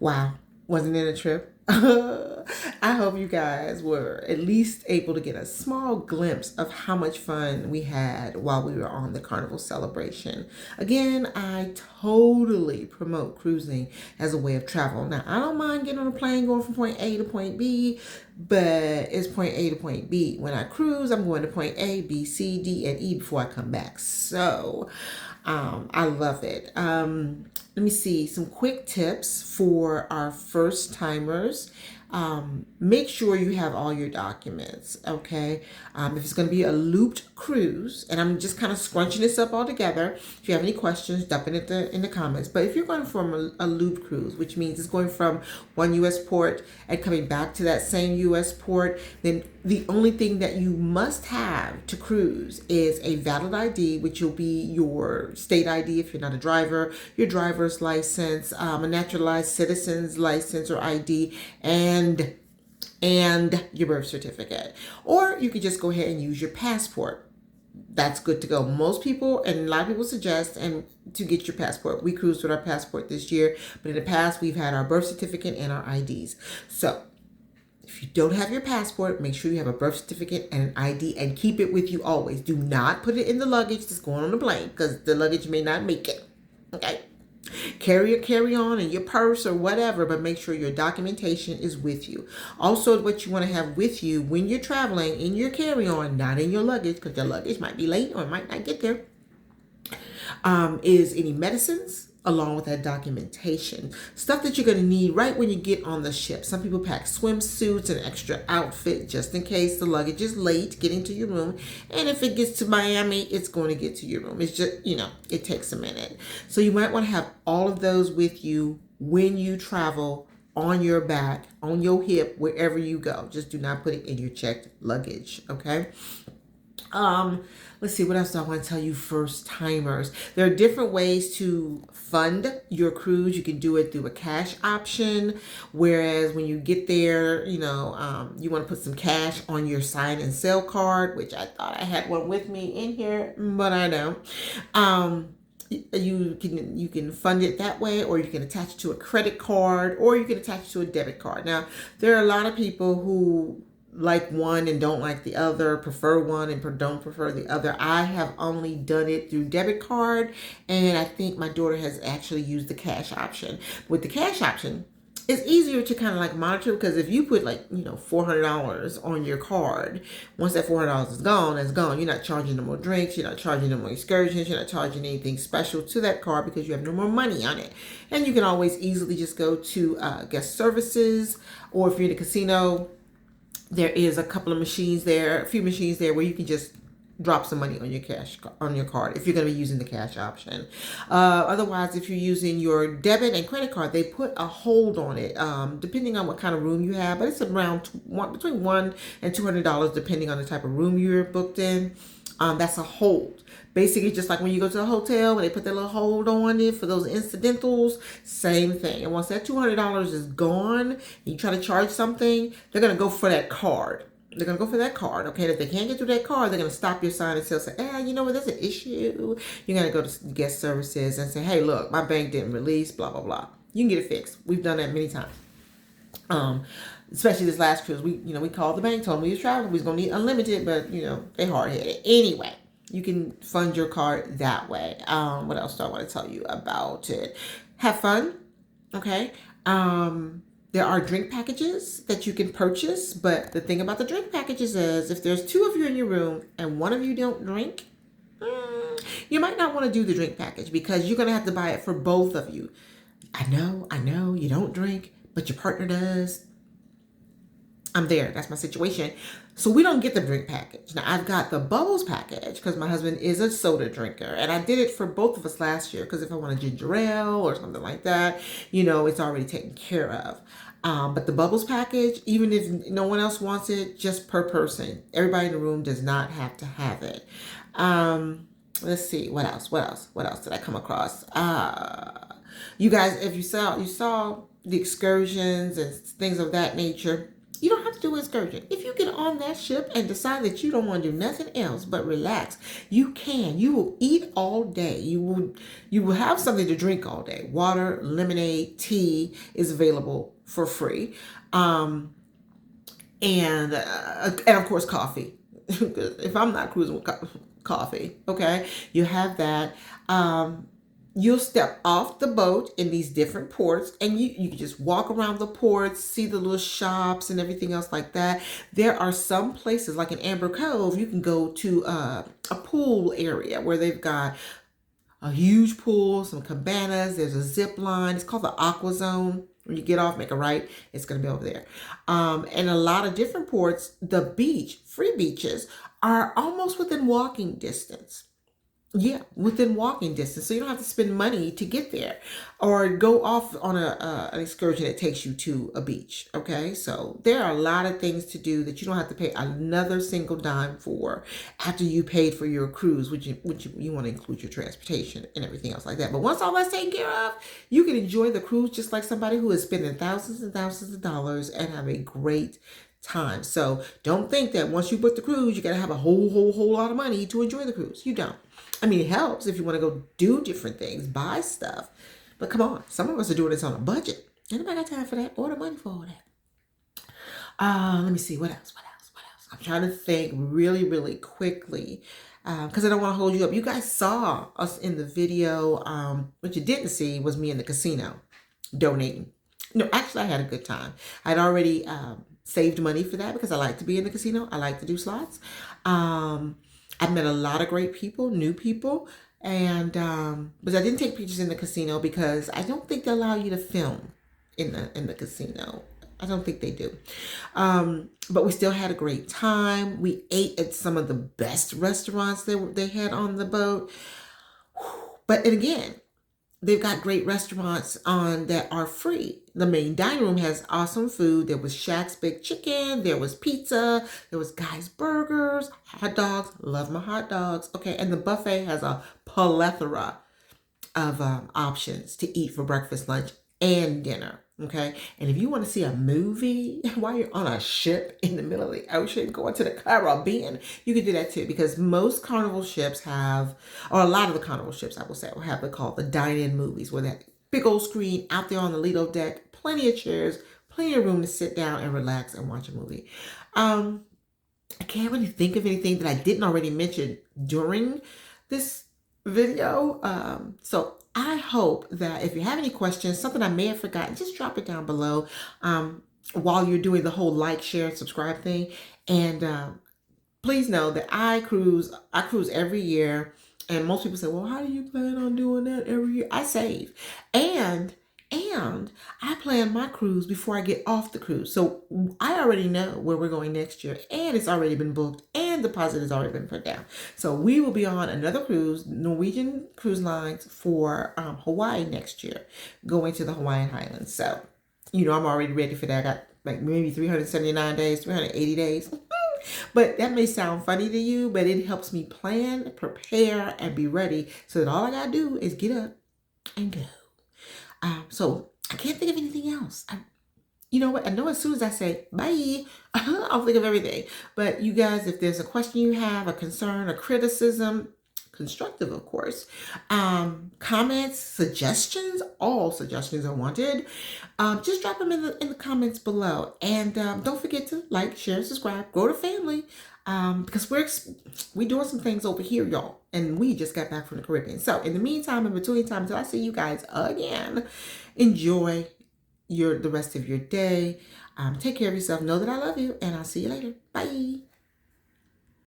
Wow, wasn't it a trip? I hope you guys were at least able to get a small glimpse of how much fun we had while we were on the carnival celebration. Again, I totally promote cruising as a way of travel. Now, I don't mind getting on a plane going from point A to point B, but it's point A to point B. When I cruise, I'm going to point A, B, C, D, and E before I come back. So, I love it. Let me see some quick tips for our first timers. Make sure you have all your documents, okay? If it's going to be a looped cruise, and I'm just kind of scrunching this up all together. If you have any questions, dump it in the comments. But if you're going from a loop cruise, which means it's going from one U.S. port and coming back to that same U.S. port, then the only thing that you must have to cruise is a valid ID, which will be your state ID if you're not a driver, your driver's license, a naturalized citizen's license or ID, and your birth certificate. Or you could just go ahead and use your passport. That's good to go. Most people and a lot of people suggest and to get your passport. We cruised with our passport this year, but in the past we've had our birth certificate and our IDs. So if you don't have your passport, make sure you have a birth certificate and an ID and keep it with you always. Do not put it in the luggage that's going on the plane because the luggage may not make it. Okay? Carry your carry-on and your purse or whatever, but make sure your documentation is with you. Also, what you want to have with you when you're traveling in your carry-on, not in your luggage, because your luggage might be late or might not get there, is any medicines along with that documentation. Stuff that you're going to need right when you get on the ship. Some people pack swimsuits and extra outfit just in case the luggage is late getting to your room. And if it gets to Miami, it's going to get to your room. It's just, it takes a minute. So you might want to have all of those with you when you travel, on your back, on your hip, wherever you go. Just do not put it in your checked luggage, okay? Let's see, what else do I want to tell you, first timers? There are different ways to fund your cruise. You can do it through a cash option, whereas when you get there, you want to put some cash on your sign and sell card, which I thought I had one with me in here, but I don't. You can fund it that way, or you can attach it to a credit card, or you can attach it to a debit card. Now, there are a lot of people who like one and don't like the other, prefer one and don't prefer the other. I have only done it through debit card, and I think my daughter has actually used the cash option. With the cash option, it's easier to kind of like monitor, because if you put $400 on your card, once that $400 is gone, it's gone. You're not charging no more drinks, you're not charging no more excursions, you're not charging anything special to that card because you have no more money on it. And you can always easily just go to guest services, or if you're in a casino, there is a few machines there where you can just drop some money on your card if you're going to be using the cash option. Otherwise, if you're using your debit and credit card, they put a hold on it, depending on what kind of room you have, but it's around between $100 and $200 depending on the type of room you're booked in. That's a hold. Basically, just like when you go to a hotel, when they put that little hold on it for those incidentals, same thing. And once that $200 is gone, and you try to charge something, they're going to go for that card. They're going to go for that card, okay? And if they can't get through that card, they're going to stop your sign and say, you know what, there's an issue. You're going to go to guest services and say, hey, look, my bank didn't release, blah, blah, blah. You can get it fixed. We've done that many times. Especially this last cruise, we called the bank, told them we was traveling, we was going to need unlimited, but, they hard-headed. Anyway, you can fund your card that way. What else do I want to tell you about it? Have fun, okay? There are drink packages that you can purchase, but the thing about the drink packages is if there's two of you in your room and one of you don't drink, you might not want to do the drink package because you're going to have to buy it for both of you. I know, you don't drink, but your partner does. I'm there. That's my situation. So we don't get the drink package. Now, I've got the bubbles package because my husband is a soda drinker. And I did it for both of us last year because if I want a ginger ale or something like that, it's already taken care of. But the bubbles package, even if no one else wants it, just per person. Everybody in the room does not have to have it. Let's see. What else did I come across? You guys, if you saw the excursions and things of that nature, You don't have to do an excursion. If you get on that ship and decide that you don't want to do nothing else but relax, you can. You will eat all day. You will have something to drink all day. Water, lemonade, tea is available for free, and of course coffee. If I'm not cruising with coffee, okay, you have that. You'll step off the boat in these different ports, and you can just walk around the ports, see the little shops and everything else like that. There are some places like in Amber Cove, you can go to a pool area where they've got a huge pool, some cabanas, there's a zip line. It's called the Aqua Zone. When you get off, make a right, it's going to be over there. And a lot of different ports, the beach, free beaches, are almost within walking distance. Yeah, within walking distance. So you don't have to spend money to get there or go off on an excursion that takes you to a beach. Okay, so there are a lot of things to do that you don't have to pay another single dime for after you paid for your cruise, which you want to include your transportation and everything else like that. But once all that's taken care of, you can enjoy the cruise just like somebody who is spending thousands and thousands of dollars and have a great time. So don't think that once you book the cruise, you got to have a whole lot of money to enjoy the cruise. You don't. I mean, it helps if you want to go do different things, buy stuff. But come on, some of us are doing this on a budget. Anybody got time for that? Or the money for all that? Let me see. What else? I'm trying to think really quickly because I don't want to hold you up. You guys saw us in the video. What you didn't see was me in the casino donating. No, actually, I had a good time. I'd already saved money for that because I like to be in the casino. I like to do slots. I've met a lot of great people, new people, and but I didn't take pictures in the casino because I don't think they allow you to film in the casino. I don't think they do. But we still had a great time. We ate at some of the best restaurants they had on the boat. But and again, they've got great restaurants on that are free. The main dining room has awesome food. There was Shaq's Big Chicken. There was pizza. There was Guy's Burgers, hot dogs. Love my hot dogs. Okay, and the buffet has a plethora of options to eat for breakfast, lunch, and dinner. Okay, and if you want to see a movie while you're on a ship in the middle of the ocean going to the Caribbean, you can do that too, because most Carnival ships have, or a lot of the Carnival ships, I will say, will have what called the dine-in movies, where that big old screen out there on the Lido deck, plenty of chairs, plenty of room to sit down and relax and watch a movie. I can't really think of anything that I didn't already mention during this video. So I hope that if you have any questions, something I may have forgotten, just drop it down below while you're doing the whole like, share, and subscribe thing. And please know that I cruise every year. And most people say, well, how do you plan on doing that every year? I save. And I plan my cruise before I get off the cruise. So I already know where we're going next year, and it's already been booked, and deposit has already been put down. So we will be on another cruise, Norwegian Cruise Lines, for Hawaii next year, going to the Hawaiian Highlands. So, I'm already ready for that. I got like maybe 379 days, 380 days. But that may sound funny to you, but it helps me plan, prepare, and be ready so that all I got to do is get up and go. So I can't think of anything else. You know what? I know as soon as I say bye, I'll think of everything. But you guys, if there's a question you have, a concern, a criticism, constructive, of course, comments, suggestions, all suggestions are wanted. Just drop them in the comments below. And don't forget to like, share, subscribe, grow the family. Because we're doing some things over here, y'all, and we just got back from the Caribbean. So in the meantime, in between time, until I see you guys again, enjoy the rest of your day. Take care of yourself. Know that I love you, and I'll see you later. Bye.